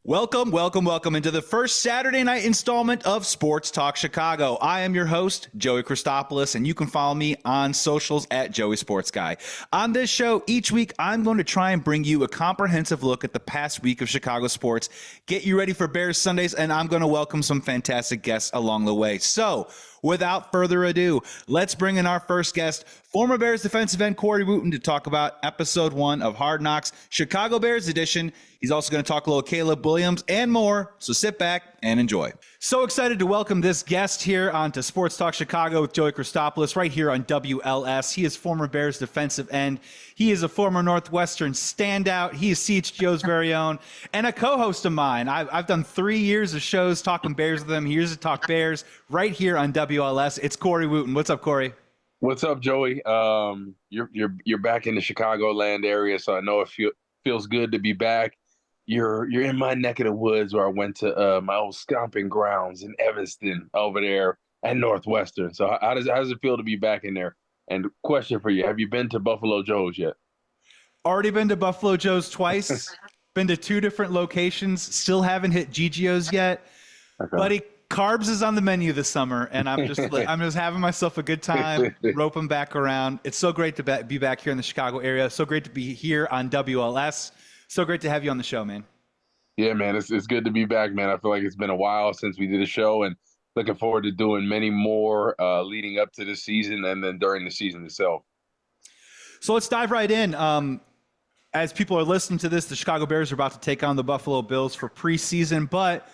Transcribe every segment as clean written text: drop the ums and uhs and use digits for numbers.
Welcome, welcome, welcome into the first Saturday night installment of Sports Talk Chicago. I am your host, Joey Christopoulos, and you can follow me on socials at Joey Sports Guy. On this show, each week, I'm going to try and bring you a comprehensive look at the past week of Chicago sports, get you ready for Bears Sundays, and I'm going to welcome some fantastic guests along the way. So, without further ado, let's bring in our first guest, former Bears defensive end Corey Wootton, to talk about episode 1 of Hard Knocks, Chicago Bears edition. He's also going to talk a little Caleb Williams and more, so sit back and enjoy. So excited to welcome this guest here onto Sports Talk Chicago with Joey Christopoulos right here on WLS. He is former Bears defensive end. He is a former Northwestern standout. He is CHGO's very own and a co-host of mine. I've done 3 years of shows talking Bears with him. He used to talk Bears right here on WLS. It's Corey Wootton. What's up, Corey? What's up, Joey? You're back in the Chicagoland area, so I know it feels good to be back. You're in my neck of the woods where I went to my old stomping grounds in Evanston over there at Northwestern. So how does it feel to be back in there? And question for you, have you been to Buffalo Joe's yet? Already been to Buffalo Joe's twice. Been to 2 different locations. Still haven't hit Gigio's yet. Okay. Buddy, carbs is on the menu this summer, and I'm just having myself a good time, roping back around. It's so great to be back here in the Chicago area. So great to be here on WLS. So great to have you on the show, man. Yeah, man, it's good to be back, man. I feel like it's been a while since we did a show, and looking forward to doing many more leading up to the season and then during the season itself. So let's dive right in. As people are listening to this, the Chicago Bears are about to take on the Buffalo Bills for preseason, but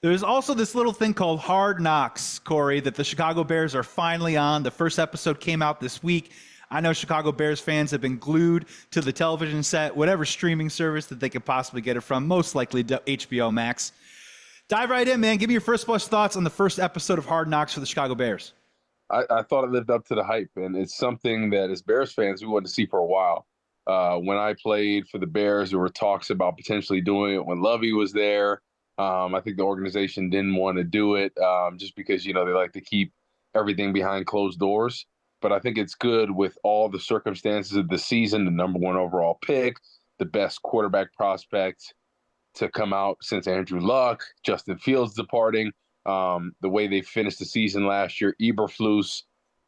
there's also this little thing called Hard Knocks, Corey, that the Chicago Bears are finally on. The first episode came out this week. I know Chicago Bears fans have been glued to the television set, whatever streaming service that they could possibly get it from, most likely HBO Max. Dive right in, man. Give me your first blush thoughts on the first episode of Hard Knocks for the Chicago Bears. I thought it lived up to the hype, and it's something that as Bears fans we wanted to see for a while. When I played for the Bears, there were talks about potentially doing it when Lovey was there. I think the organization didn't want to do it just because, they like to keep everything behind closed doors. But I think it's good with all the circumstances of the season, the number 1 overall pick, the best quarterback prospect to come out since Andrew Luck, Justin Fields departing, the way they finished the season last year, Eberflus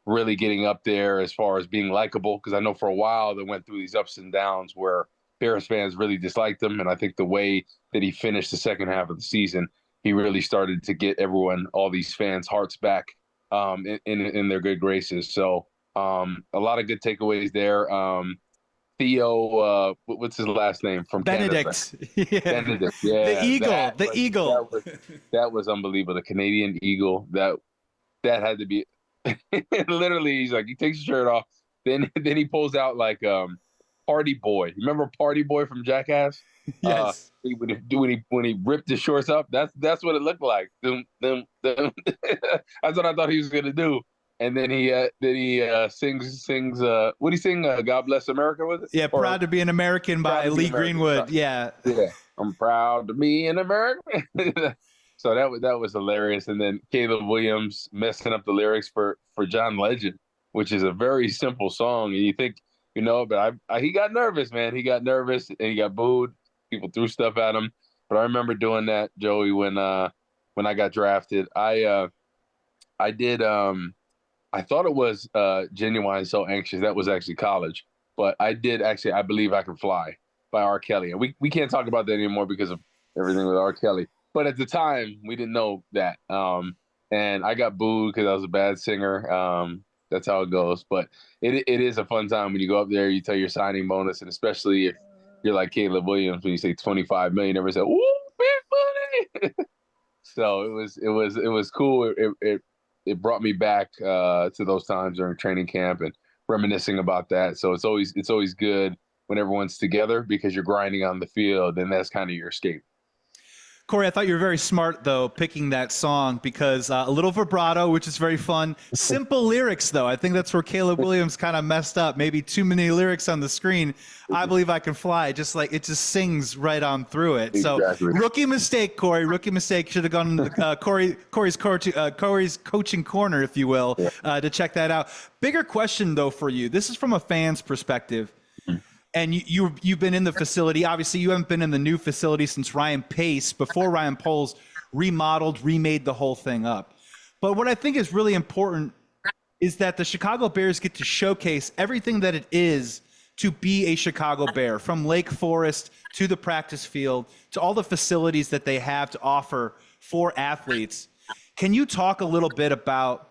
really getting up there as far as being likable, because I know for a while they went through these ups and downs where Bears fans really disliked him, and I think the way that he finished the second half of the season, he really started to get all these fans' hearts back in their good graces. So a lot of good takeaways there. Theo, what's his last name from Benedict? Yeah. Benedict, yeah. The Eagle. That was unbelievable. The Canadian Eagle. That had to be. Literally, he's like, he takes his shirt off, then he pulls out like Party Boy. Remember Party Boy from Jackass? Yes. When he ripped his shorts up, that's what it looked like. That's what I thought he was gonna do. And then he sings what do you sing? God Bless America, was it? Yeah, Proud to be an American by Lee Greenwood. Yeah. I'm proud to be an American. So that was hilarious. And then Caleb Williams messing up the lyrics for John Legend, which is a very simple song. And you think, but he got nervous, man. He got nervous and he got booed. People threw stuff at him. But I remember doing that, Joey, when I got drafted. I did. I thought it was Genuine So Anxious. That was actually college. But I did I Believe I Can Fly by R. Kelly. And we can't talk about that anymore because of everything with R. Kelly. But at the time, we didn't know that. And I got booed because I was a bad singer. That's how it goes. But it is a fun time when you go up there, you tell your signing bonus, and especially if you're like Caleb Williams, when you say $25 million, everyone said, "Ooh, big money!" So it was cool. It brought me back to those times during training camp and reminiscing about that. So it's always good when everyone's together because you're grinding on the field, and that's kind of your escape. Corey, I thought you were very smart, though, picking that song because a little vibrato, which is very fun. Simple lyrics, though. I think that's where Caleb Williams kind of messed up. Maybe too many lyrics on the screen. I Believe I Can Fly. It just sings right on through it. Exactly. So rookie mistake, Corey. Rookie mistake. Should have gone into the, Corey's coaching corner, if you will, to check that out. Bigger question, though, for you. This is from a fan's perspective. And you've been in the facility. Obviously, you haven't been in the new facility since Ryan Pace, before Ryan Poles remodeled, remade the whole thing up. But what I think is really important is that the Chicago Bears get to showcase everything that it is to be a Chicago Bear, from Lake Forest to the practice field to all the facilities that they have to offer for athletes. Can you talk a little bit about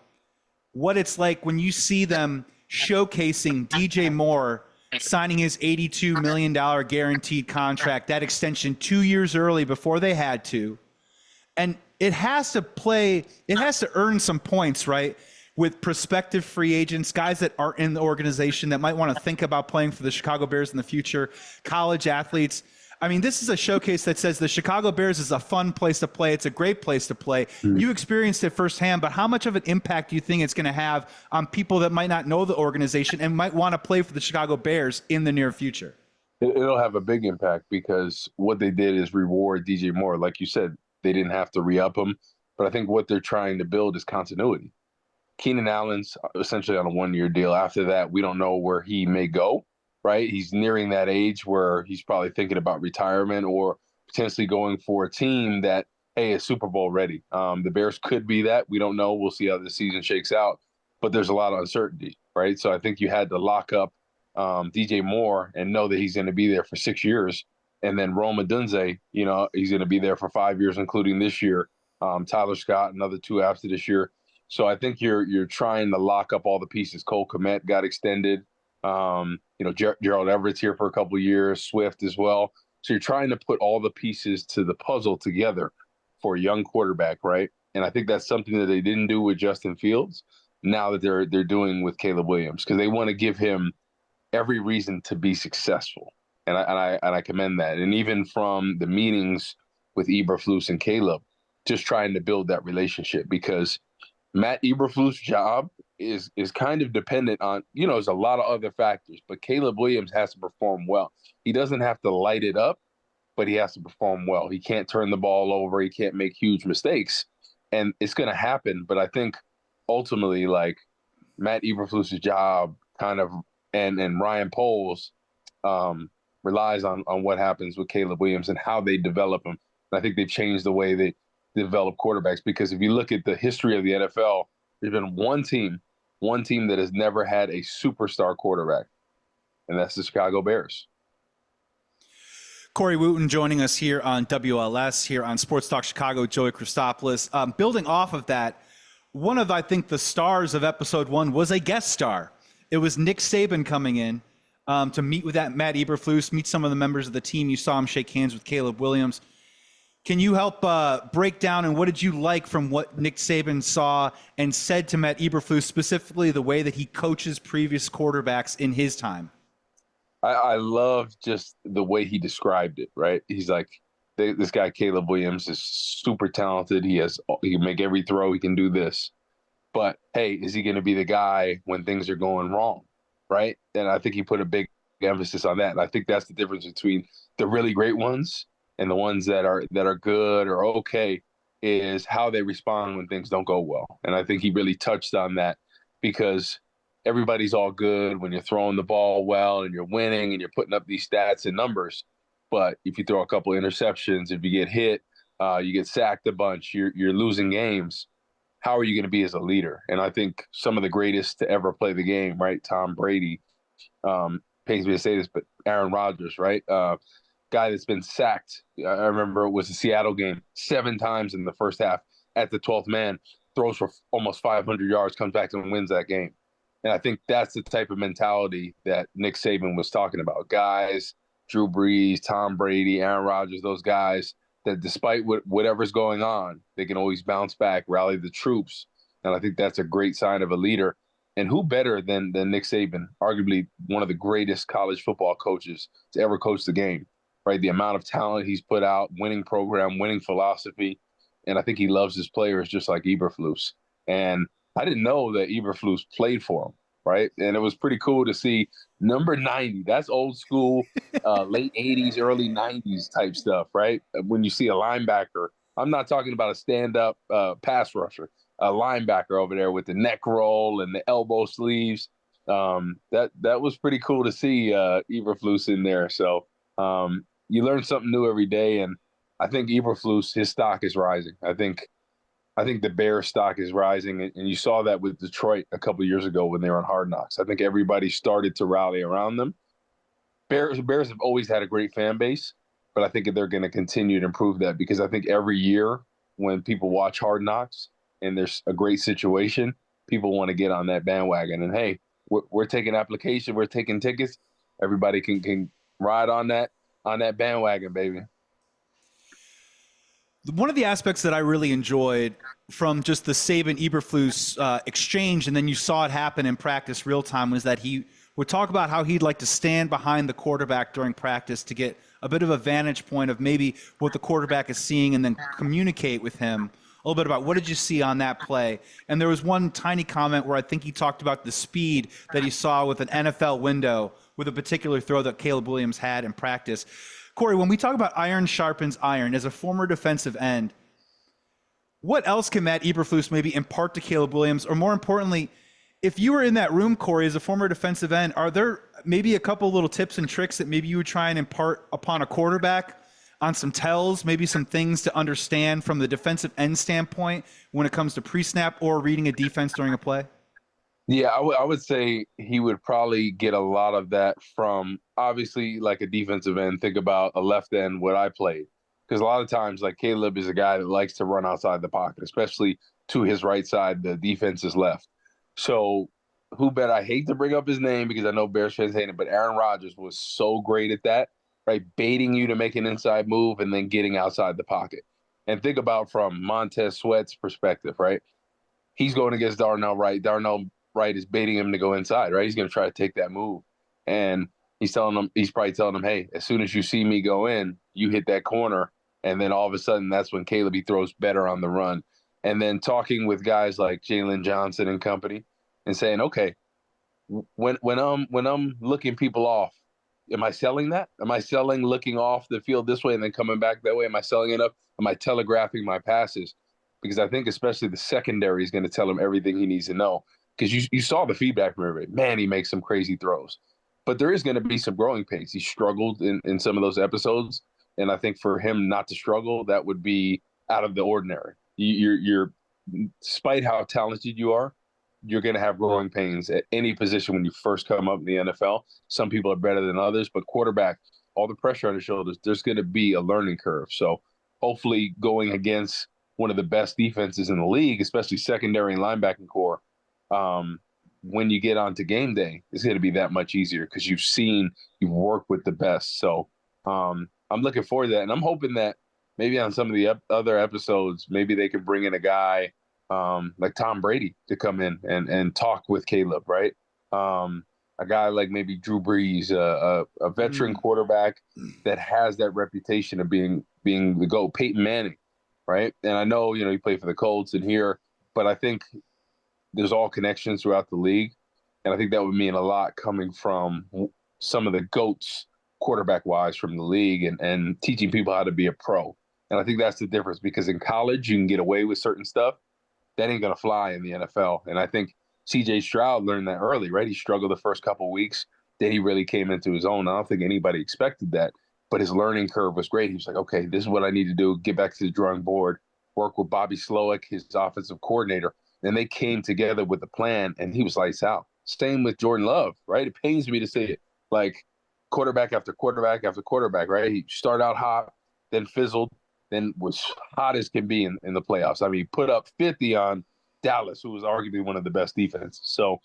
what it's like when you see them showcasing DJ Moore signing his $82 million guaranteed contract, that extension 2 years early before they had to? And it has to earn some points, right? With prospective free agents, guys that aren't in the organization that might want to think about playing for the Chicago Bears in the future, college athletes. I mean, this is a showcase that says the Chicago Bears is a fun place to play. It's a great place to play. You experienced it firsthand, but how much of an impact do you think it's going to have on people that might not know the organization and might want to play for the Chicago Bears in the near future? It'll have a big impact because what they did is reward DJ Moore. Like you said, they didn't have to re-up him, but I think what they're trying to build is continuity. Keenan Allen's essentially on a one-year deal. After that, we don't know where he may go, right? He's nearing that age where he's probably thinking about retirement or potentially going for a team that, hey, is Super Bowl ready. The Bears could be that. We don't know. We'll see how the season shakes out. But there's a lot of uncertainty, right? So I think you had to lock up DJ Moore and know that he's going to be there for 6 years. And then Rome Odunze, he's going to be there for 5 years, including this year. Tyler Scott, another 2 after this year. So I think you're trying to lock up all the pieces. Cole Kmet got extended. Gerald Everett's here for a couple of years, Swift as well. So you're trying to put all the pieces to the puzzle together for a young quarterback, right? And I think that's something that they didn't do with Justin Fields. Now that they're doing with Caleb Williams, because they want to give him every reason to be successful, and I commend that. And even from the meetings with Eberflus and Caleb, just trying to build that relationship, because Matt Eberflus' job is kind of dependent on, there's a lot of other factors, but Caleb Williams has to perform well. He doesn't have to light it up, but he has to perform well. He can't turn the ball over. He can't make huge mistakes, and it's going to happen. But I think ultimately, like, Matt Eberflus' job kind of, and Ryan Poles relies on what happens with Caleb Williams and how they develop him. And I think they've changed the way they develop quarterbacks, because if you look at the history of the NFL, there's been one team that has never had a superstar quarterback, and that's the Chicago Bears. Corey Wootton joining us here on WLS, here on Sports Talk Chicago, Joey Christopoulos. Building off of that, one of, I think, the stars of episode 1 was a guest star. It was Nick Saban coming in to meet with that Matt Eberflus, meet some of the members of the team. You saw him shake hands with Caleb Williams. Can you help break down, and what did you like from what Nick Saban saw and said to Matt Eberflus, specifically the way that he coaches previous quarterbacks in his time? I love just the way he described it, right? He's like, this guy Caleb Williams is super talented. He can make every throw. He can do this. But, hey, is he going to be the guy when things are going wrong, right? And I think he put a big emphasis on that. And I think that's the difference between the really great ones and the ones that are good or okay, is how they respond when things don't go well. And I think he really touched on that, because everybody's all good when you're throwing the ball well and you're winning and you're putting up these stats and numbers. But if you throw a couple interceptions, if you get hit, you get sacked a bunch, you're losing games. How are you going to be as a leader? And I think some of the greatest to ever play the game, right? Tom Brady, pains me to say this, but Aaron Rodgers, right? Guy that's been sacked. I remember it was a Seattle game 7 times in the first half. At the 12th man, throws for almost 500 yards, comes back and wins that game. And I think that's the type of mentality that Nick Saban was talking about. Guys, Drew Brees, Tom Brady, Aaron Rodgers, those guys that despite whatever's going on, they can always bounce back, rally the troops. And I think that's a great sign of a leader. And who better than Nick Saban, arguably one of the greatest college football coaches to ever coach the game, right? The amount of talent he's put out, winning program, winning philosophy. And I think he loves his players just like Eberflus. And I didn't know that Eberflus played for him, right? And it was pretty cool to see number 90. That's old school, late 80s, early 90s type stuff, right? When you see a linebacker, I'm not talking about a stand-up pass rusher, a linebacker over there with the neck roll and the elbow sleeves. That was pretty cool to see Eberflus in there. So you learn something new every day, and I think Eberflus, his stock is rising. I think the Bears stock is rising, and you saw that with Detroit a couple of years ago when they were on Hard Knocks. I think everybody started to rally around them. Bears have always had a great fan base, but I think they're going to continue to improve that because I think every year when people watch Hard Knocks and there's a great situation, people want to get on that bandwagon. And hey, we're taking application, we're taking tickets. Everybody can ride on that bandwagon, baby. One of the aspects that I really enjoyed from just the Saban Eberflus exchange, and then you saw it happen in practice real time, was that he would talk about how he'd like to stand behind the quarterback during practice to get a bit of a vantage point of maybe what the quarterback is seeing and then communicate with him a little bit about what did you see on that play. And there was one tiny comment where I think he talked about the speed that he saw with an NFL window with a particular throw that Caleb Williams had in practice. Corey, when we talk about iron sharpens iron, as a former defensive end, what else can Matt Eberflus maybe impart to Caleb Williams? Or more importantly, if you were in that room, Corey, as a former defensive end, are there maybe a couple little tips and tricks that maybe you would try and impart upon a quarterback on some tells, maybe some things to understand from the defensive end standpoint when it comes to pre-snap or reading a defense during a play? Yeah, I would say he would probably get a lot of that from obviously like a defensive end. Think about a left end, what I played. Because a lot of times, like Caleb is a guy that likes to run outside the pocket, especially to his right side, the defense is left. So who bet I hate to bring up his name because I know Bears fans hate him, but Aaron Rodgers was so great at that, right? Baiting you to make an inside move and then getting outside the pocket. And think about from Montez Sweat's perspective, right? He's going against Darnell Wright. Darnell Wright is baiting him to go inside, right? He's going to try to take that move. And he's probably telling him, hey, as soon as you see me go in, you hit that corner. And then all of a sudden, that's when Caleb, he throws better on the run. And then talking with guys like Jalen Johnson and company and saying, okay, when I'm looking people off, am I selling that? Am I selling looking off the field this way and then coming back that way? Am I selling it up? Am I telegraphing my passes? Because I think especially the secondary is going to tell him everything he needs to know. Because you saw the feedback from everybody. Man, he makes some crazy throws. But there is going to be some growing pains. He struggled in some of those episodes. And I think for him not to struggle, that would be out of the ordinary. You're despite how talented you are, you're going to have growing pains at any position when you first come up in the NFL. Some people are better than others, but quarterback, all the pressure on his shoulders, there's going to be a learning curve. So hopefully going against one of the best defenses in the league, especially secondary and linebacking core, when you get onto game day, it's going to be that much easier because you've worked with the best. So I'm looking forward to that. And I'm hoping that maybe on some of the other episodes, maybe they can bring in a guy like Tom Brady to come in and talk with Caleb, right? A guy like maybe Drew Brees, a veteran quarterback that has that reputation of being the GOAT, Peyton Manning, right? And I know, he played for the Colts and here, but I think there's all connections throughout the league. And I think that would mean a lot coming from some of the GOATs quarterback-wise from the league and teaching people how to be a pro. And I think that's the difference because in college, you can get away with certain stuff. That ain't going to fly in the NFL. And I think C.J. Stroud learned that early, right? He struggled the first couple of weeks. Then he really came into his own. I don't think anybody expected that. But his learning curve was great. He was like, okay, this is what I need to do. Get back to the drawing board, work with Bobby Slowick, his offensive coordinator. And they came together with a plan, and he was lights out. Same with Jordan Love, right? It pains me to say it. Like quarterback after quarterback after quarterback, right? He started out hot, then fizzled, then was hot as can be in the playoffs. I mean, he put up 50 on Dallas, who was arguably one of the best defenses. So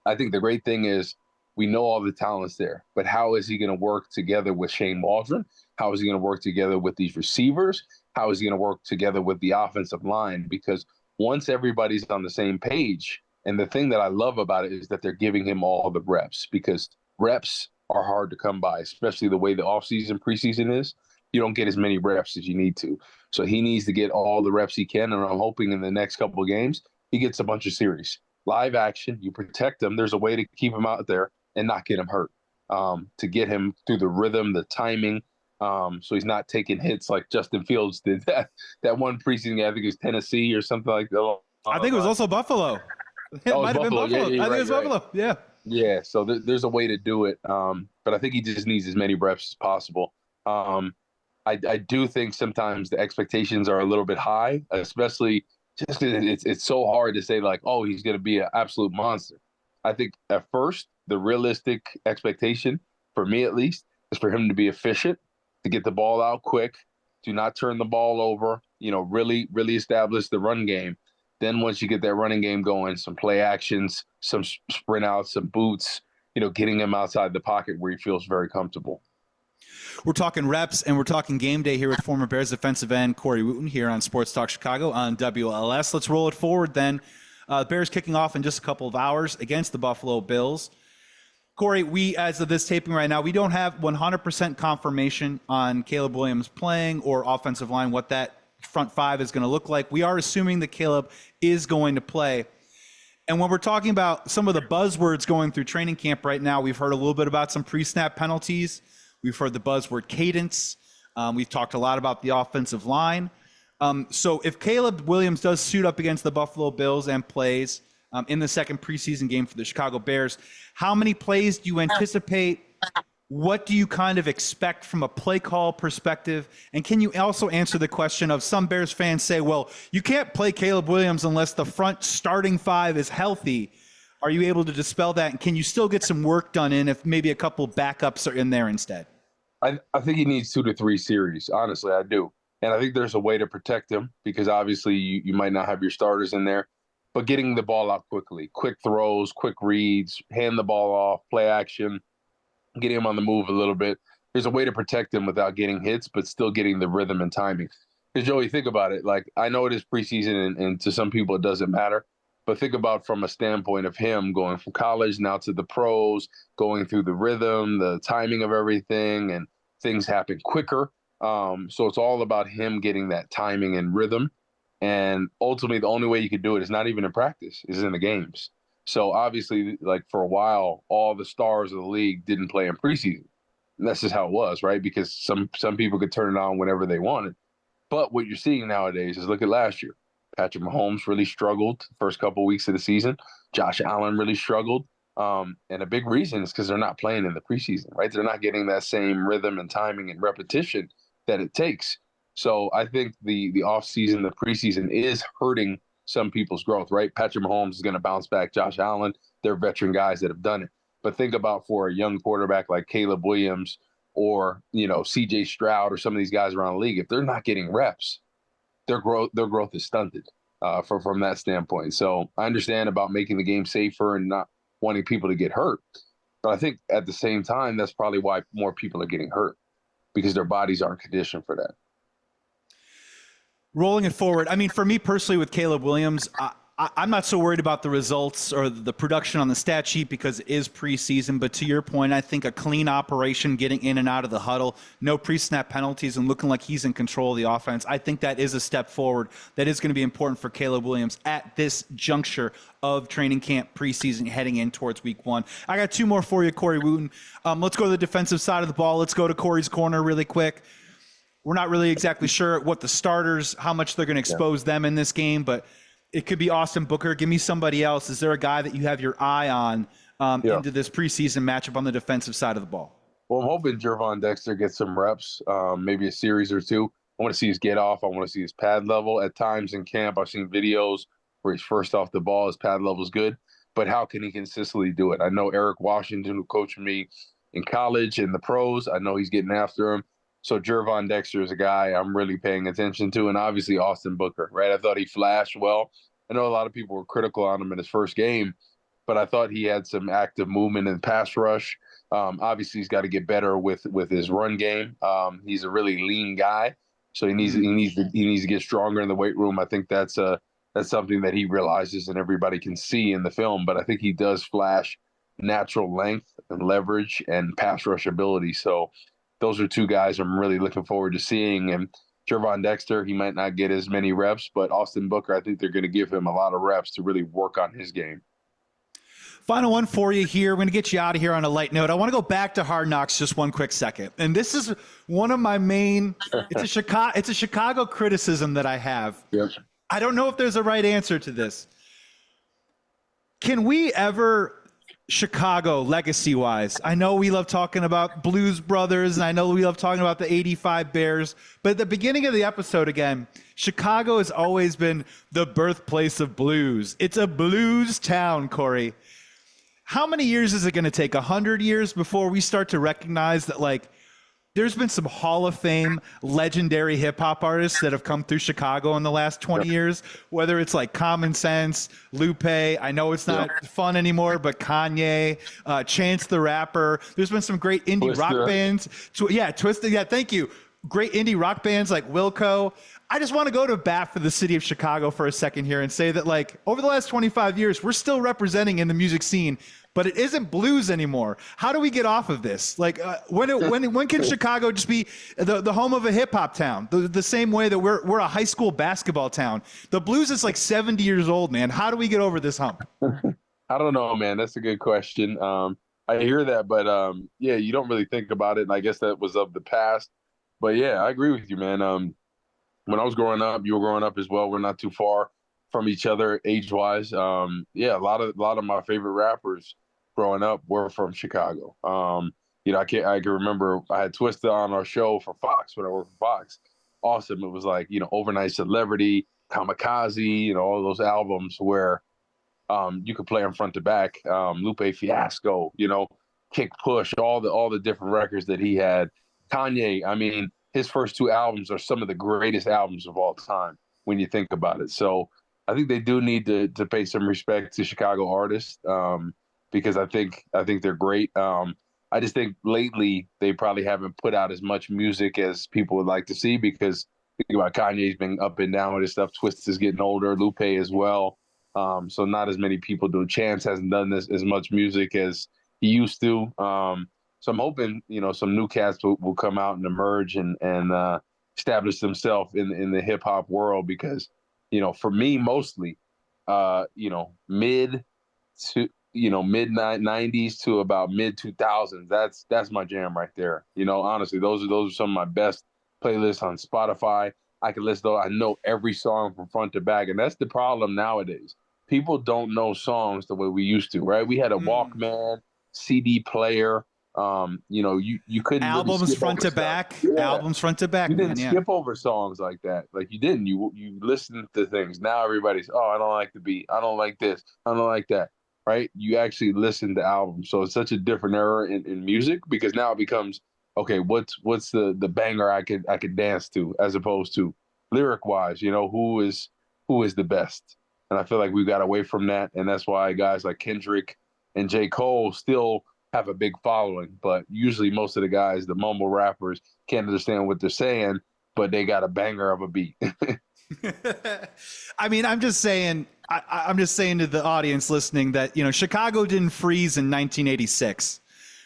I think the great thing is we know all the talent's there, but how is he going to work together with Shane Waldron? How is he going to work together with these receivers? How is he going to work together with the offensive line? Because once everybody's on the same page, and the thing that I love about it is that they're giving him all the reps because reps are hard to come by, especially the way the offseason, preseason is. You don't get as many reps as you need to. So he needs to get all the reps he can, and I'm hoping in the next couple of games he gets a bunch of series. Live action, you protect him. There's a way to keep him out there and not get him hurt, to get him through the rhythm, the timing, so he's not taking hits like Justin Fields did that one preseason game. I think it was Tennessee or something like that. I think it was also Buffalo. It might have been Buffalo. Yeah, I think it was right. Buffalo. Yeah. Yeah, so there's a way to do it, but I think he just needs as many reps as possible. Um, I do think sometimes the expectations are a little bit high, especially just 'cause it's so hard to say like, oh, he's going to be an absolute monster. I think at first the realistic expectation for me at least is for him to be efficient, to get the ball out quick, to not turn the ball over, really establish the run game. Then once you get that running game going, some play actions, some sprint outs, some boots, getting him outside the pocket where he feels very comfortable. We're talking reps and we're talking game day here with former Bears defensive end Corey Wootton here on Sports Talk Chicago on WLS. Let's roll it forward then. Bears kicking off in just a couple of hours against the Buffalo Bills. Corey, we, as of this taping right now, we don't have 100% confirmation on Caleb Williams playing or offensive line, what that front five is going to look like. We are assuming that Caleb is going to play. And when we're talking about some of the buzzwords going through training camp right now, we've heard a little bit about some pre-snap penalties. We've heard the buzzword cadence. We've talked a lot about the offensive line. So if Caleb Williams does suit up against the Buffalo Bills and plays in the second preseason game for the Chicago Bears, how many plays do you anticipate? What do you kind of expect from a play call perspective? And can you also answer the question of some Bears fans say, well, you can't play Caleb Williams unless the front starting five is healthy. Are you able to dispel that? And can you still get some work done in if maybe a couple backups are in there instead? I think he needs 2 to 3 series. Honestly, I do. And I think there's a way to protect him because obviously you might not have your starters in there, but getting the ball out quickly, quick throws, quick reads, hand the ball off, play action, getting him on the move a little bit. There's a way to protect him without getting hits, but still getting the rhythm and timing. Because Joey, think about it. Like, I know it is preseason and to some people it doesn't matter, but think about from a standpoint of him going from college now to the pros, going through the rhythm, the timing of everything, and things happen quicker. So it's all about him getting that timing and rhythm. And ultimately, the only way you could do it is not even in practice, is in the games. So obviously, like for a while, all the stars of the league didn't play in preseason. And that's just how it was, right? Because some people could turn it on whenever they wanted. But what you're seeing nowadays is look at last year. Patrick Mahomes really struggled the first couple of weeks of the season. Josh Allen really struggled. And a big reason is because they're not playing in the preseason, right? They're not getting that same rhythm and timing and repetition that it takes. So I think the offseason, the preseason is hurting some people's growth, right? Patrick Mahomes is going to bounce back. Josh Allen, they're veteran guys that have done it. But think about for a young quarterback like Caleb Williams or, CJ Stroud or some of these guys around the league, if they're not getting reps, their growth is stunted from that standpoint. So I understand about making the game safer and not wanting people to get hurt. But I think at the same time, that's probably why more people are getting hurt because their bodies aren't conditioned for that. Rolling it forward, I mean, for me personally with Caleb Williams, I'm not so worried about the results or the production on the stat sheet because it is preseason. But to your point, I think a clean operation, getting in and out of the huddle, no pre-snap penalties, and looking like he's in control of the offense, I think that is a step forward that is going to be important for Caleb Williams at this juncture of training camp preseason heading in towards week 1. I got 2 more for you, Corey Wootton. Let's go to the defensive side of the ball. Let's go to Corey's corner really quick. We're not really exactly sure what the starters, how much they're going to expose them in this game, but it could be Austin Booker. Give me somebody else. Is there a guy that you have your eye on into this preseason matchup on the defensive side of the ball? Well, I'm hoping Gervon Dexter gets some reps, maybe a series or 2. I want to see his get off. I want to see his pad level. At times in camp, I've seen videos where he's first off the ball, his pad level is good, but how can he consistently do it? I know Eric Washington, who coached me in college and the pros, I know he's getting after him. So Gervon Dexter is a guy I'm really paying attention to, and obviously Austin Booker, right? I thought he flashed well. I know a lot of people were critical on him in his first game, but I thought he had some active movement in pass rush. Obviously, he's got to get better with his run game. He's a really lean guy, so he needs to get stronger in the weight room. I think that's something that he realizes and everybody can see in the film. But I think he does flash natural length and leverage and pass rush ability. So those are 2 guys I'm really looking forward to seeing. And Gervon Dexter, he might not get as many reps, but Austin Booker, I think they're going to give him a lot of reps to really work on his game. Final one for you here. We're going to get you out of here on a light note. I want to go back to Hard Knocks just one quick second. And this is one of my main, it's a Chicago criticism that I have. Yep. I don't know if there's a right answer to this. Can we ever Chicago legacy wise. I know we love talking about Blues Brothers, and I know we love talking about the 85 Bears, but at the beginning of the episode again, Chicago has always been the birthplace of blues. It's a blues town, Corey. How many years is it going to take? 100 years before we start to recognize that, like, there's been some Hall of Fame legendary hip hop artists that have come through Chicago in the last 20 years, whether it's like Common Sense, Lupe, I know it's not fun anymore, but Kanye, Chance the Rapper. There's been some great indie rock bands. Twisted. Yeah, thank you. Great indie rock bands like Wilco. I just want to go to bat for the city of Chicago for a second here and say that, like, over the last 25 years, we're still representing in the music scene, but it isn't blues anymore. How do we get off of this? Like, when can Chicago just be the home of a hip hop town? The same way that we're a high school basketball town. The blues is like 70 years old, man. How do we get over this hump? I don't know, man. That's a good question. I hear that, but yeah, you don't really think about it, and I guess that was of the past. But yeah, I agree with you, man. When I was growing up, you were growing up as well. We're not too far from each other age-wise. Yeah, a lot of my favorite rappers growing up were from Chicago. I can remember I had Twista on our show for Fox when I worked for Fox. Awesome. It was like, Overnight Celebrity, Kamikaze, all those albums where you could play them front to back. Lupe Fiasco, Kick Push, all the different records that he had. Kanye, I mean, his first two albums are some of the greatest albums of all time when you think about it. So I think they do need to pay some respect to Chicago artists because I think they're great. I just think lately they probably haven't put out as much music as people would like to see because think about Kanye's been up and down with his stuff. Twist is getting older, Lupe as well. So not as many people do. Chance hasn't done this as much music as he used to. So I'm hoping, some new cats will come out and emerge and establish themselves in the hip hop world because, for me mostly, mid 90s to about mid 2000s. That's my jam right there. Honestly, those are some of my best playlists on Spotify. I can listen though. I know every song from front to back, and that's the problem nowadays. People don't know songs the way we used to, right? We had a Walkman, CD player. You couldn't albums really skip front over to back. Yeah. Albums front to back. You didn't skip over songs like that. Like you didn't. You listened to things. Now everybody's, I don't like the beat. I don't like this. I don't like that. Right? You actually listen to albums. So it's such a different era in music because now it becomes, okay, what's the banger I could dance to as opposed to lyric wise. Who is the best? And I feel like we got away from that, and that's why guys like Kendrick and J. Cole still have a big following, but usually most of the guys, the mumble rappers, can't understand what they're saying, but they got a banger of a beat. I mean, I'm just saying to the audience listening that, Chicago didn't freeze in 1986,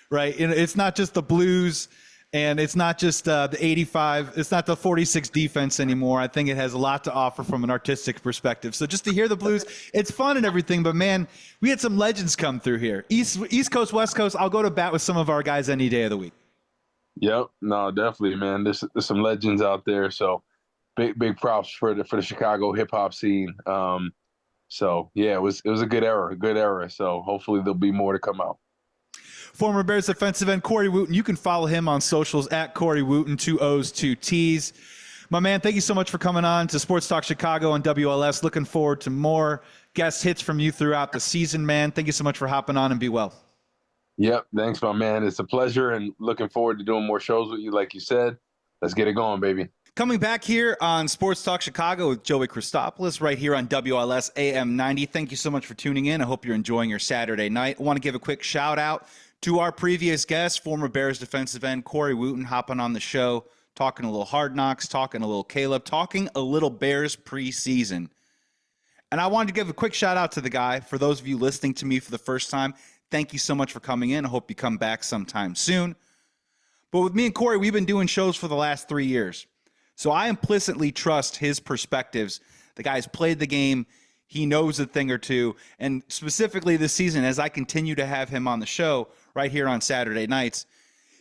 right? It's not just the blues and it's not just the 85. It's not the 46 defense anymore. I think it has a lot to offer from an artistic perspective. So just to hear the blues, it's fun and everything. But man, we had some legends come through here. East Coast, West Coast. I'll go to bat with some of our guys any day of the week. Yep. No, definitely, man. There's some legends out there. So big props for the Chicago hip hop scene. So yeah, it was a good era. So hopefully there'll be more to come out. Former Bears defensive end Corey Wootton. You can follow him on socials at Corey Wootton, 2 O's, 2 T's. My man, thank you so much for coming on to Sports Talk Chicago and WLS. Looking forward to more guest hits from you throughout the season, man. Thank you so much for hopping on and be well. Yep. Thanks, my man. It's a pleasure and looking forward to doing more shows with you. Like you said, let's get it going, baby. Coming back here on Sports Talk Chicago with Joey Christopoulos right here on WLS-AM 90. Thank you so much for tuning in. I hope you're enjoying your Saturday night. I want to give a quick shout out to our previous guest, former Bears defensive end Corey Wootton, hopping on the show, talking a little Hard Knocks, talking a little Caleb, talking a little Bears preseason. And I wanted to give a quick shout out to the guy. For those of you listening to me for the first time, thank you so much for coming in. I hope you come back sometime soon. But with me and Corey, we've been doing shows for the last 3 years. So I implicitly trust his perspectives. The guy's played the game. He knows a thing or two. And specifically this season, as I continue to have him on the show right here on Saturday nights,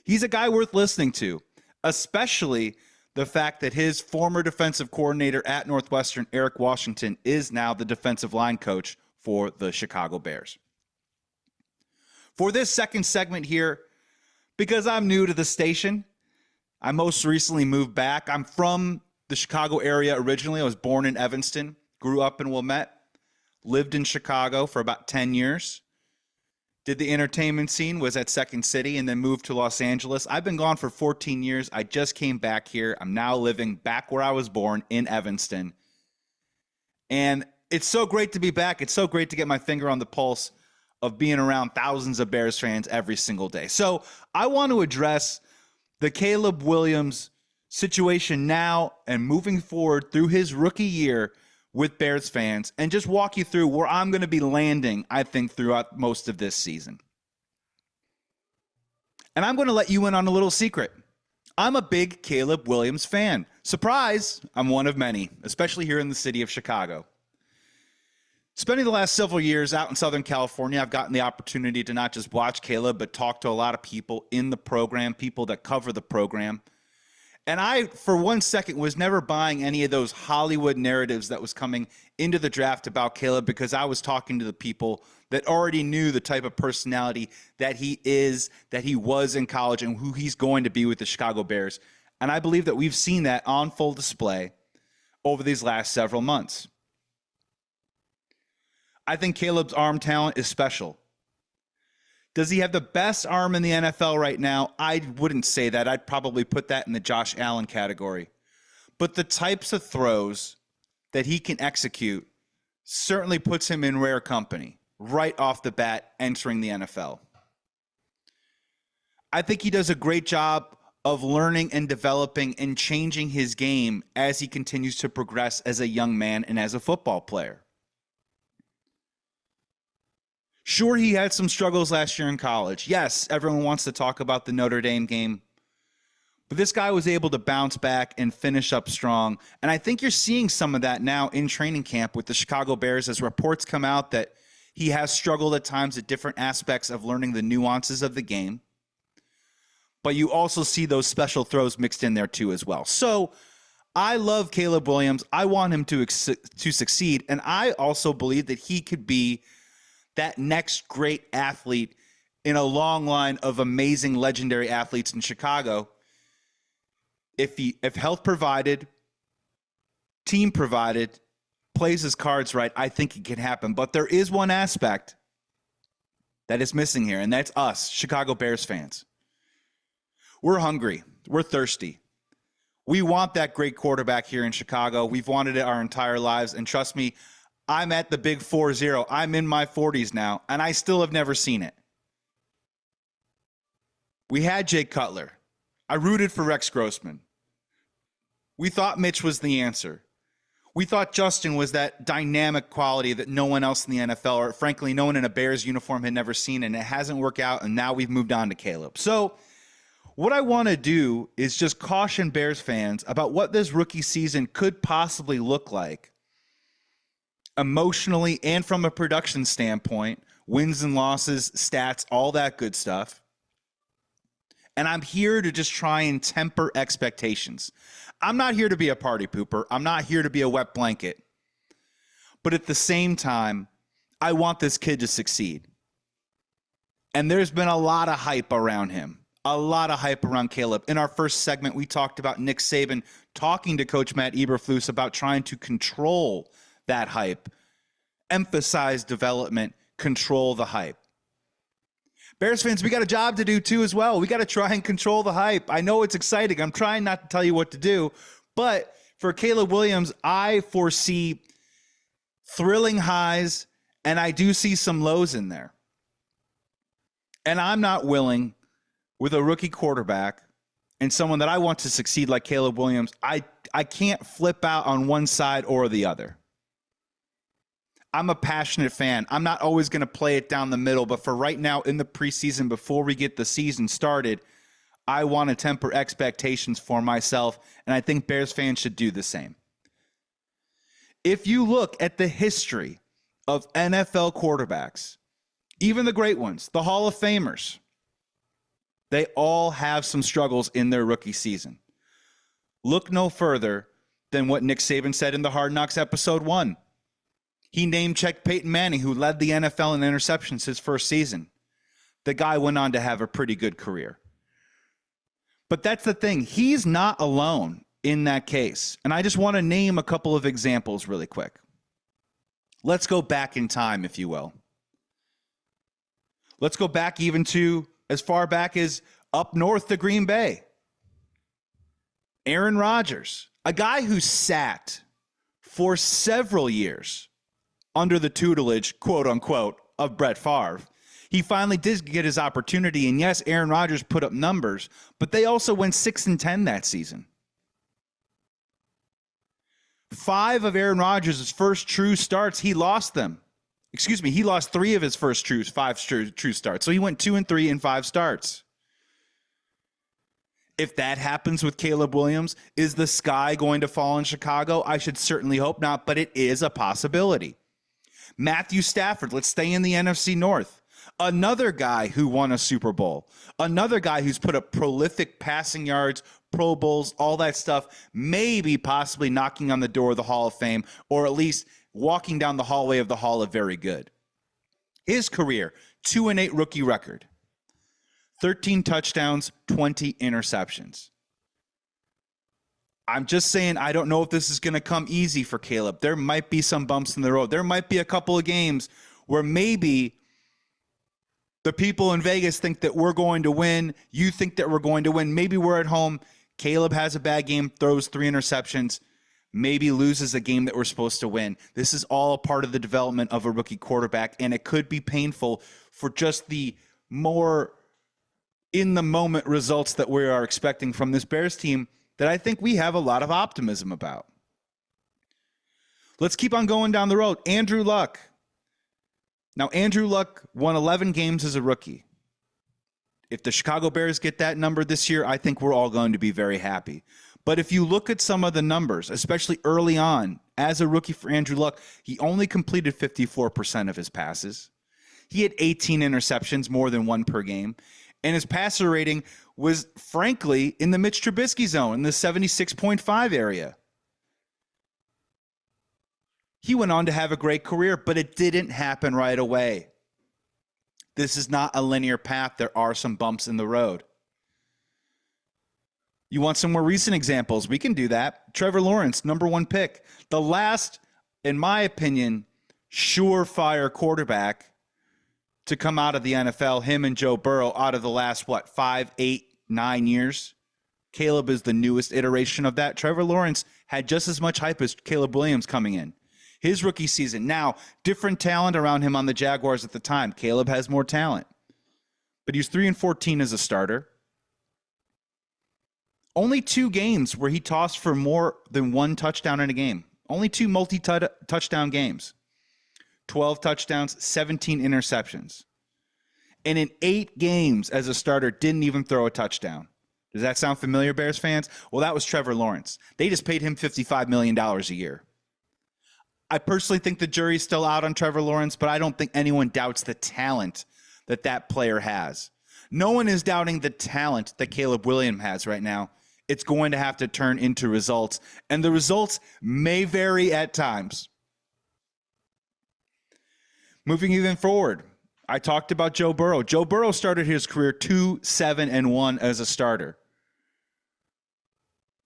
he's a guy worth listening to, especially the fact that his former defensive coordinator at Northwestern, Eric Washington, is now the defensive line coach for the Chicago Bears. For this second segment here, because I'm new to the station, I most recently moved back. I'm from the Chicago area originally. I was born in Evanston, grew up in Wilmette, lived in Chicago for about 10 years. Did the entertainment scene, was at Second City, and then moved to Los Angeles. I've been gone for 14 years. I just came back here. I'm now living back where I was born in Evanston. And it's so great to be back. It's so great to get my finger on the pulse of being around thousands of Bears fans every single day. So I want to address the Caleb Williams situation now and moving forward through his rookie year with Bears fans and just walk you through where I'm going to be landing, I think, throughout most of this season. And I'm going to let you in on a little secret. I'm a big Caleb Williams fan. Surprise, I'm one of many, especially here in the city of Chicago. Spending the last several years out in Southern California, I've gotten the opportunity to not just watch Caleb, but talk to a lot of people in the program, people that cover the program. And I, for 1 second, was never buying any of those Hollywood narratives that was coming into the draft about Caleb, because I was talking to the people that already knew the type of personality that he is, that he was in college, and who he's going to be with the Chicago Bears. And I believe that we've seen that on full display over these last several months. I think Caleb's arm talent is special. Does he have the best arm in the NFL right now? I wouldn't say that. I'd probably put that in the Josh Allen category. But the types of throws that he can execute certainly puts him in rare company right off the bat entering the NFL. I think he does a great job of learning and developing and changing his game as he continues to progress as a young man and as a football player. Sure, he had some struggles last year in college. Yes, everyone wants to talk about the Notre Dame game. But this guy was able to bounce back and finish up strong. And I think you're seeing some of that now in training camp with the Chicago Bears as reports come out that he has struggled at times at different aspects of learning the nuances of the game. But you also see those special throws mixed in there too as well. So I love Caleb Williams. I want him to succeed. And I also believe that he could be that next great athlete in a long line of amazing, legendary athletes in Chicago. If health provided, team provided, plays his cards right, I think it can happen. But there is one aspect that is missing here, and that's us, Chicago Bears fans. We're hungry. We're thirsty. We want that great quarterback here in Chicago. We've wanted it our entire lives, and trust me, I'm at the big 4-0. I'm in my 40s now, and I still have never seen it. We had Jay Cutler. I rooted for Rex Grossman. We thought Mitch was the answer. We thought Justin was that dynamic quality that no one else in the NFL, or frankly, no one in a Bears uniform had never seen, and it hasn't worked out, and now we've moved on to Caleb. So what I want to do is just caution Bears fans about what this rookie season could possibly look like emotionally and from a production standpoint, wins and losses, stats, all that good stuff. And I'm here to just try and temper expectations. I'm not here to be a party pooper. I'm not here to be a wet blanket. But at the same time, I want this kid to succeed. And there's been a lot of hype around him, a lot of hype around Caleb. In our first segment, we talked about Nick Saban talking to Coach Matt Eberflus about trying to control that hype, emphasize development, control the hype. Bears fans, we got a job to do too as well. We got to try and control the hype. I know it's exciting. I'm trying not to tell you what to do, but for Caleb Williams, I foresee thrilling highs, and I do see some lows in there. And I'm not willing, with a rookie quarterback and someone that I want to succeed like Caleb Williams, I can't flip out on one side or the other. I'm a passionate fan. I'm not always going to play it down the middle, but for right now in the preseason, before we get the season started, I want to temper expectations for myself, and I think Bears fans should do the same. If you look at the history of NFL quarterbacks, even the great ones, the Hall of Famers, they all have some struggles in their rookie season. Look no further than what Nick Saban said in the Hard Knocks episode 1. He name-checked Peyton Manning, who led the NFL in interceptions his first season. the guy went on to have a pretty good career. But that's the thing. He's not alone in that case. And I just want to name a couple of examples really quick. Let's go back in time, if you will. Let's go back even to as far back as up north to Green Bay. Aaron Rodgers, a guy who sat for several years under the tutelage, quote unquote, of Brett Favre. He finally did get his opportunity. And yes, Aaron Rodgers put up numbers, but they also went 6-10 that season. 5 of Aaron Rodgers' first true starts, he lost them. He lost 3 of his first 5 true starts. So he went 2-3 in 5 starts. If that happens with Caleb Williams, is the sky going to fall in Chicago? I should certainly hope not, but it is a possibility. Matthew Stafford, let's stay in the NFC North. Another guy who won a Super Bowl. Another guy who's put up prolific passing yards, Pro Bowls, all that stuff, maybe possibly knocking on the door of the Hall of Fame, or at least walking down the hallway of the Hall of Very Good. His career, 2-8 rookie record. 13 touchdowns, 20 interceptions. I'm just saying, I don't know if this is going to come easy for Caleb. There might be some bumps in the road. There might be a couple of games where maybe the people in Vegas think that we're going to win. You think that we're going to win. Maybe we're at home. Caleb has a bad game, throws 3 interceptions, maybe loses a game that we're supposed to win. This is all a part of the development of a rookie quarterback, and it could be painful for just the more in-the-moment results that we are expecting from this Bears team that I think we have a lot of optimism about. Let's keep on going down the road. Andrew Luck. Now, Andrew Luck won 11 games as a rookie. If the Chicago Bears get that number this year, I think we're all going to be very happy. But if you look at some of the numbers, especially early on, as a rookie for Andrew Luck, he only completed 54% of his passes. He had 18 interceptions, more than 1 per game. And his passer rating was, frankly, in the Mitch Trubisky zone, in the 76.5 area. He went on to have a great career, but it didn't happen right away. This is not a linear path. There are some bumps in the road. You want some more recent examples? We can do that. Trevor Lawrence, number 1 pick. The last, in my opinion, surefire quarterback to come out of the NFL, him and Joe Burrow, out of the last, 5, 8, 9 years? Caleb is the newest iteration of that. Trevor Lawrence had just as much hype as Caleb Williams coming in. His rookie season. Now, different talent around him on the Jaguars at the time. Caleb has more talent. But he was 3-14 as a starter. Only 2 games where he tossed for more than 1 touchdown in a game. Only 2 multi-touchdown games. 12 touchdowns, 17 interceptions. And in 8 games as a starter, didn't even throw a touchdown. Does that sound familiar, Bears fans? Well, that was Trevor Lawrence. They just paid him $55 million a year. I personally think the jury's still out on Trevor Lawrence, but I don't think anyone doubts the talent that that player has. No one is doubting the talent that Caleb Williams has right now. It's going to have to turn into results, and the results may vary at times. Moving even forward, I talked about Joe Burrow. Joe Burrow started his career 2-7-1 as a starter.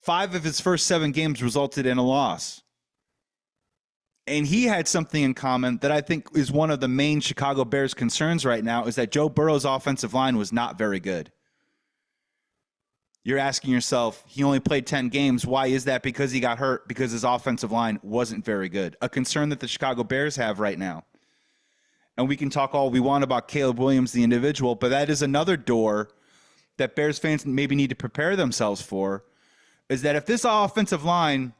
5 of his first 7 games resulted in a loss. And he had something in common that I think is one of the main Chicago Bears concerns right now, is that Joe Burrow's offensive line was not very good. You're asking yourself, he only played 10 games. Why is that? Because he got hurt, because his offensive line wasn't very good. A concern that the Chicago Bears have right now. And we can talk all we want about Caleb Williams, the individual, but that is another door that Bears fans maybe need to prepare themselves for, is that if this offensive line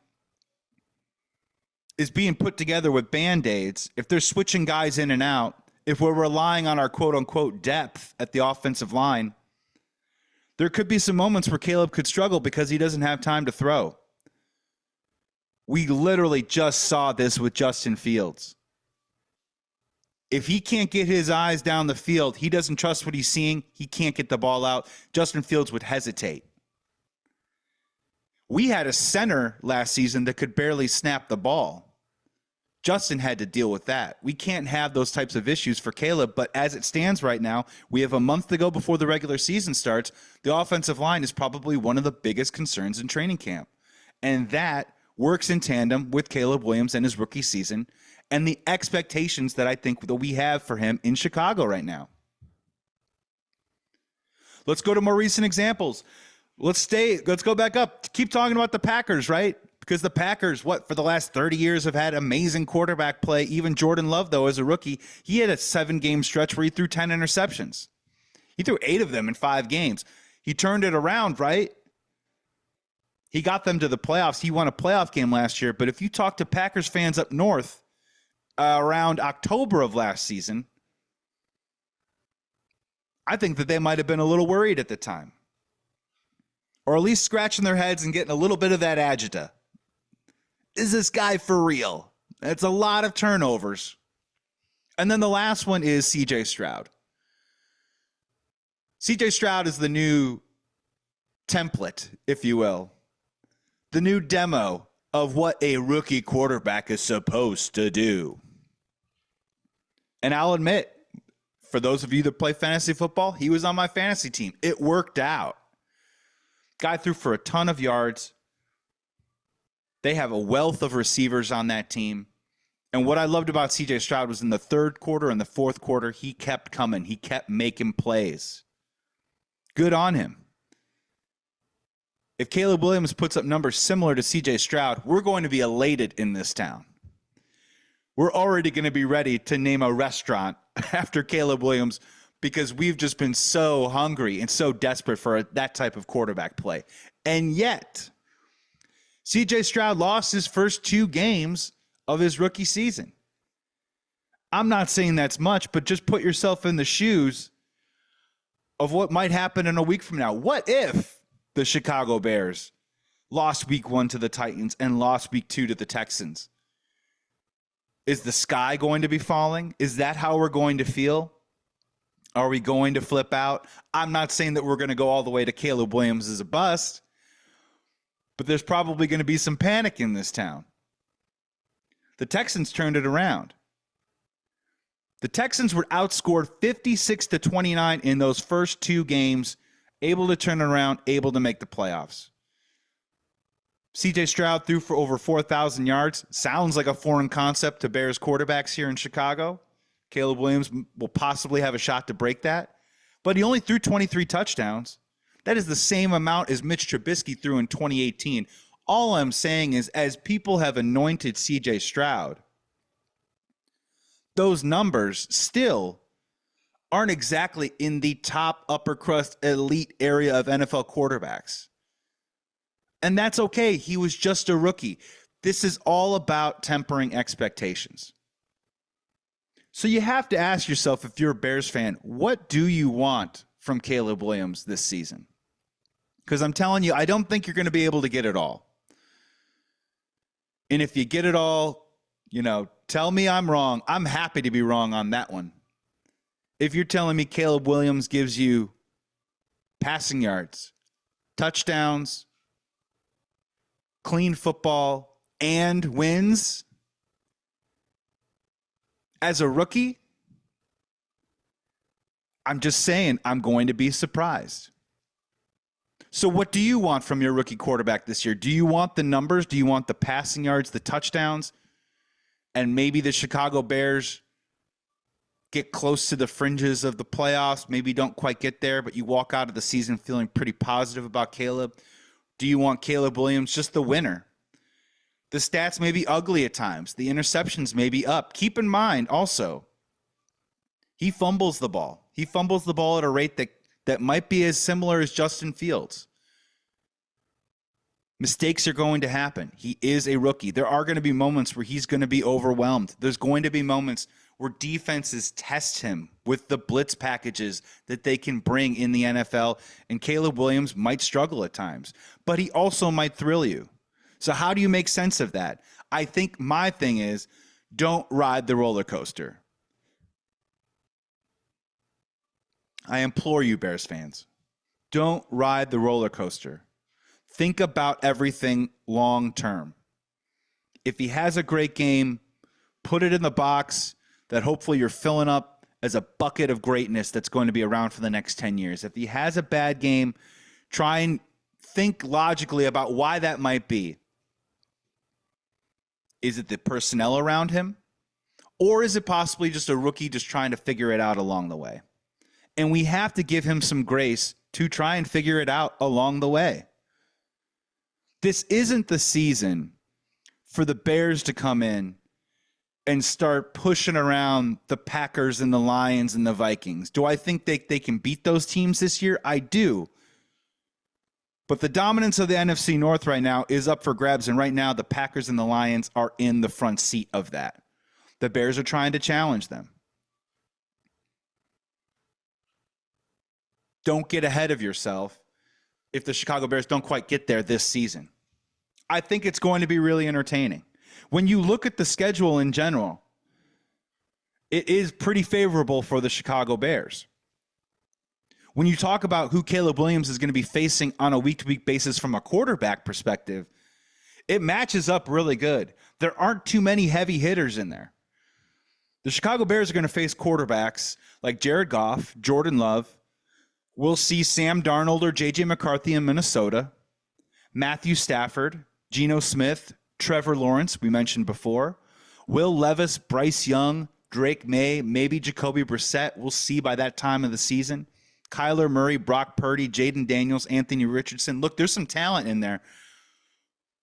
is being put together with Band-Aids, if they're switching guys in and out, if we're relying on our quote-unquote depth at the offensive line, there could be some moments where Caleb could struggle because he doesn't have time to throw. We literally just saw this with Justin Fields. If he can't get his eyes down the field, he doesn't trust what he's seeing, he can't get the ball out, Justin Fields would hesitate. We had a center last season that could barely snap the ball. Justin had to deal with that. We can't have those types of issues for Caleb, but as it stands right now, we have a month to go before the regular season starts. The offensive line is probably one of the biggest concerns in training camp. And that works in tandem with Caleb Williams and his rookie season and the expectations that I think that we have for him in Chicago right now. Let's go to more recent examples. Let's go back up. Keep talking about the Packers, right? Because the Packers, for the last 30 years have had amazing quarterback play. Even Jordan Love, though, as a rookie, he had a 7-game stretch where he threw 10 interceptions. He threw 8 of them in 5 games. He turned it around, right? He got them to the playoffs. He won a playoff game last year. But if you talk to Packers fans up north around October of last season, I think that they might have been a little worried at the time. Or at least scratching their heads and getting a little bit of that agita. Is this guy for real? It's a lot of turnovers. And then the last one is C.J. Stroud. C.J. Stroud is the new template, if you will. The new demo of what a rookie quarterback is supposed to do. And I'll admit, for those of you that play fantasy football, he was on my fantasy team. It worked out. Guy threw for a ton of yards. They have a wealth of receivers on that team. And what I loved about C.J. Stroud was in the third quarter and the fourth quarter, he kept coming. He kept making plays. Good on him. If Caleb Williams puts up numbers similar to C.J. Stroud, we're going to be elated in this town. We're already going to be ready to name a restaurant after Caleb Williams because we've just been so hungry and so desperate for that type of quarterback play. And yet, C.J. Stroud lost his first 2 games of his rookie season. I'm not saying that's much, but just put yourself in the shoes of what might happen in a week from now. What if the Chicago Bears lost week 1 to the Titans and lost week 2 to the Texans? Is the sky going to be falling? Is that how we're going to feel? Are we going to flip out? I'm not saying that we're going to go all the way to Caleb Williams as a bust, but there's probably going to be some panic in this town. The Texans turned it around. The Texans were outscored 56-29 in those first 2 games, able to turn it around, able to make the playoffs. C.J. Stroud threw for over 4,000 yards. Sounds like a foreign concept to Bears quarterbacks here in Chicago. Caleb Williams will possibly have a shot to break that. But he only threw 23 touchdowns. That is the same amount as Mitch Trubisky threw in 2018. All I'm saying is, as people have anointed C.J. Stroud, those numbers still aren't exactly in the top upper crust elite area of NFL quarterbacks. And that's okay. He was just a rookie. This is all about tempering expectations. So you have to ask yourself, if you're a Bears fan, what do you want from Caleb Williams this season? Because I'm telling you, I don't think you're going to be able to get it all. And if you get it all, tell me I'm wrong. I'm happy to be wrong on that one. If you're telling me Caleb Williams gives you passing yards, touchdowns, clean football, and wins as a rookie, I'm just saying I'm going to be surprised. So what do you want from your rookie quarterback this year? Do you want the numbers? Do you want the passing yards, the touchdowns? And maybe the Chicago Bears get close to the fringes of the playoffs, maybe don't quite get there, but you walk out of the season feeling pretty positive about Caleb? Do you want Caleb Williams just the winner? The stats may be ugly at times. The interceptions may be up. Keep in mind also, he fumbles the ball. He fumbles the ball at a rate that might be as similar as Justin Fields. Mistakes are going to happen. He is a rookie. There are going to be moments where he's going to be overwhelmed. There's going to be moments where defenses test him with the blitz packages that they can bring in the NFL, and Caleb Williams might struggle at times, but he also might thrill you. So how do you make sense of that? I think my thing is, don't ride the roller coaster. I implore you, Bears fans, don't ride the roller coaster. Think about everything long term. If he has a great game, put it in the box that hopefully you're filling up as a bucket of greatness that's going to be around for the next 10 years. If he has a bad game, try and think logically about why that might be. Is it the personnel around him? Or is it possibly just a rookie just trying to figure it out along the way? And we have to give him some grace to try and figure it out along the way. This isn't the season for the Bears to come in and start pushing around the Packers and the Lions and the Vikings. Do I think they can beat those teams this year? I do. But the dominance of the NFC North right now is up for grabs, and right now the Packers and the Lions are in the front seat of that. The Bears are trying to challenge them. Don't get ahead of yourself if the Chicago Bears don't quite get there this season. I think it's going to be really entertaining. When you look at the schedule in general, it is pretty favorable for the Chicago Bears. When you talk about who Caleb Williams is going to be facing on a week-to-week basis from a quarterback perspective, it matches up really good. There aren't too many heavy hitters in there. The Chicago Bears are going to face quarterbacks like Jared Goff, Jordan Love. We'll see Sam Darnold or J.J. McCarthy in Minnesota, Matthew Stafford, Geno Smith, Trevor Lawrence, we mentioned before, Will Levis, Bryce Young, Drake May, maybe Jacoby Brissett. We'll see by that time of the season. Kyler Murray, Brock Purdy, Jaden Daniels, Anthony Richardson. Look, there's some talent in there,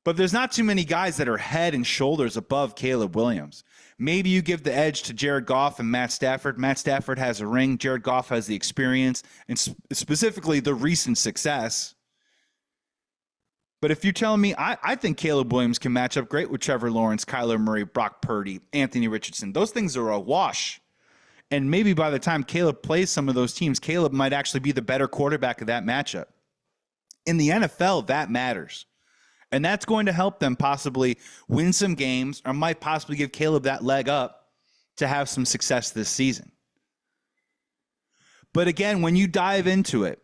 but there's not too many guys that are head and shoulders above Caleb Williams. Maybe you give the edge to Jared Goff and Matt Stafford. Matt Stafford has a ring. Jared Goff has the experience and specifically the recent success. But if you're telling me, I think Caleb Williams can match up great with Trevor Lawrence, Kyler Murray, Brock Purdy, Anthony Richardson. Those things are a wash. And maybe by the time Caleb plays some of those teams, Caleb might actually be the better quarterback of that matchup. In the NFL, that matters. And that's going to help them possibly win some games or might possibly give Caleb that leg up to have some success this season. But again, when you dive into it,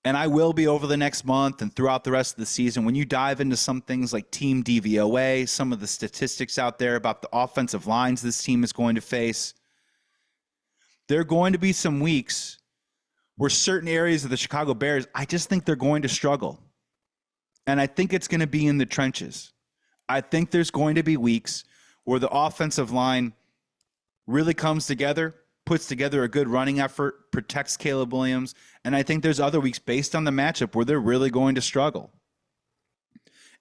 and I will be over the next month and throughout the rest of the season, when you dive into some things like team DVOA, some of the statistics out there about the offensive lines this team is going to face, there are going to be some weeks where certain areas of the Chicago Bears, I just think they're going to struggle. And I think it's going to be in the trenches. I think there's going to be weeks where the offensive line really comes together, puts together a good running effort, protects Caleb Williams. And I think there's other weeks based on the matchup where they're really going to struggle.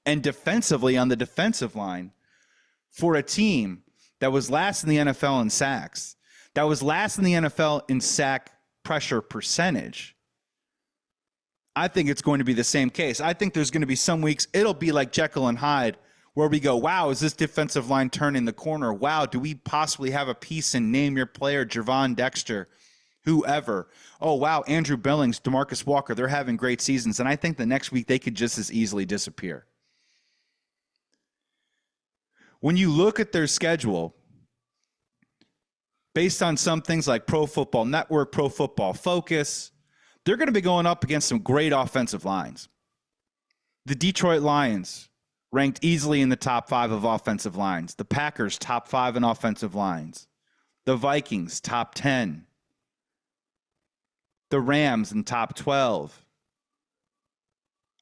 And defensively, on the defensive line, for a team that was last in the NFL in sacks, that was last in the NFL in sack pressure percentage, I think it's going to be the same case. I think there's going to be some weeks, it'll be like Jekyll and Hyde, where we go, wow, is this defensive line turning the corner? Wow, do we possibly have a piece in name your player, Javon Dexter, whoever? Oh, wow, Andrew Billings, DeMarcus Walker, they're having great seasons. And I think the next week they could just as easily disappear. When you look at their schedule, based on some things like Pro Football Network, Pro Football Focus, they're going to be going up against some great offensive lines. The Detroit Lions ranked easily in the top 5 of offensive lines. The Packers, top 5 in offensive lines. The Vikings, top 10. The Rams in top 12.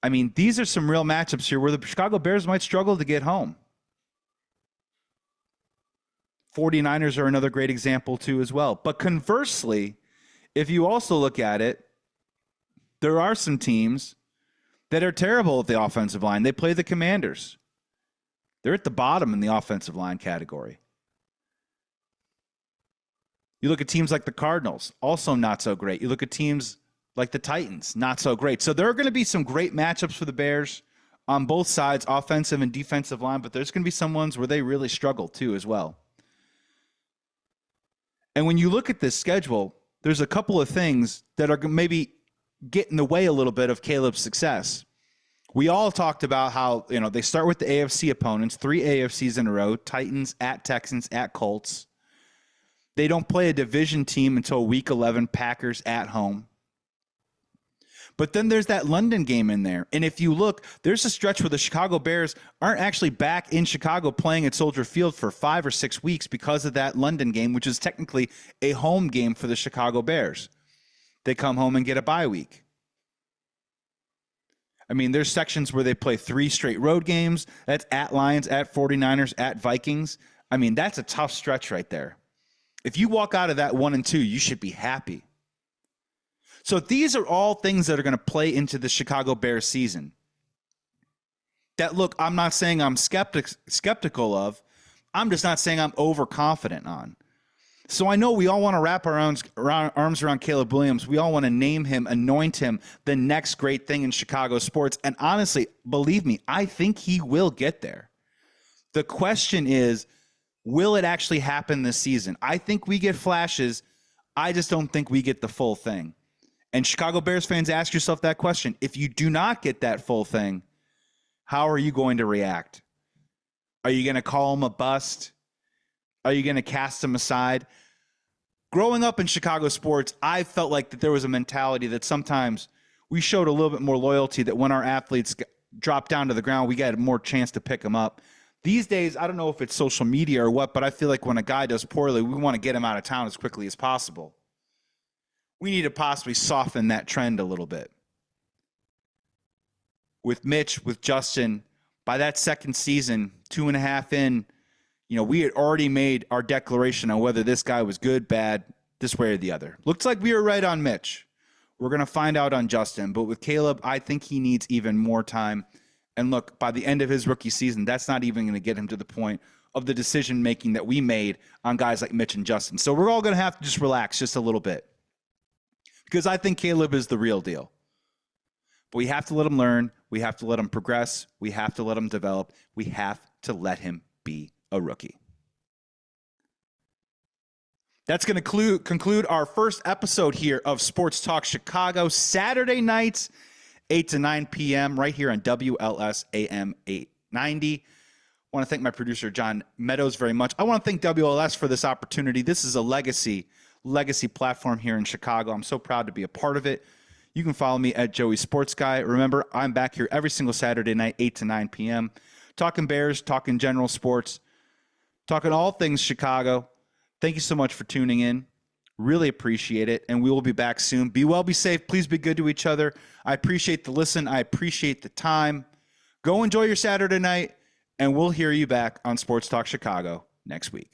I mean, these are some real matchups here where the Chicago Bears might struggle to get home. 49ers are another great example too as well. But conversely, if you also look at it, there are some teams that are terrible at the offensive line. They play the Commanders. They're at the bottom in the offensive line category. You look at teams like the Cardinals, also not so great. You look at teams like the Titans, not so great. So there are going to be some great matchups for the Bears on both sides, offensive and defensive line, but there's going to be some ones where they really struggle too as well. And when you look at this schedule, there's a couple of things that are maybe get in the way a little bit of Caleb's success. We all talked about how, they start with the AFC opponents, 3 AFCs in a row, Titans, at Texans, at Colts. They don't play a division team until week 11, Packers at home. But then there's that London game in there. And if you look, there's a stretch where the Chicago Bears aren't actually back in Chicago playing at Soldier Field for 5 or 6 weeks because of that London game, which is technically a home game for the Chicago Bears. They come home and get a bye week. I mean, there's sections where they play 3 straight road games. That's at Lions, at 49ers, at Vikings. I mean, that's a tough stretch right there. If you walk out of that 1-2, you should be happy. So these are all things that are going to play into the Chicago Bears season. That, look, I'm not saying I'm skeptical of. I'm just not saying I'm overconfident on. So I know we all want to wrap our arms around Caleb Williams. We all want to name him, anoint him the next great thing in Chicago sports. And honestly, believe me, I think he will get there. The question is, will it actually happen this season? I think we get flashes. I just don't think we get the full thing. And Chicago Bears fans, ask yourself that question. If you do not get that full thing, how are you going to react? Are you going to call him a bust? Are you going to cast him aside? Growing up in Chicago sports, I felt like that there was a mentality that sometimes we showed a little bit more loyalty, that when our athletes dropped down to the ground, we got more chance to pick them up. These days, I don't know if it's social media or what, but I feel like when a guy does poorly, we want to get him out of town as quickly as possible. We need to possibly soften that trend a little bit. With Mitch, with Justin, by that second season, 2.5 in, we had already made our declaration on whether this guy was good, bad, this way or the other. Looks like we were right on Mitch. We're going to find out on Justin. But with Caleb, I think he needs even more time. And look, by the end of his rookie season, that's not even going to get him to the point of the decision-making that we made on guys like Mitch and Justin. So we're all going to have to just relax just a little bit. Because I think Caleb is the real deal. But we have to let him learn. We have to let him progress. We have to let him develop. We have to let him be a rookie. That's going to conclude our first episode here of Sports Talk Chicago, Saturday nights, 8 to 9 p.m. right here on WLS-AM 890. I want to thank my producer, John Meadows, very much. I want to thank WLS for this opportunity. This is a legacy platform here in Chicago. I'm so proud to be a part of it. You can follow me at Joey Sports Guy. Remember, I'm back here every single Saturday night, 8 to 9 p.m., talking Bears, talking general sports, talking all things Chicago. Thank you so much for tuning in. Really appreciate it, and we will be back soon. Be well, be safe. Please be good to each other. I appreciate the listen. I appreciate the time. Go enjoy your Saturday night, and we'll hear you back on Sports Talk Chicago next week.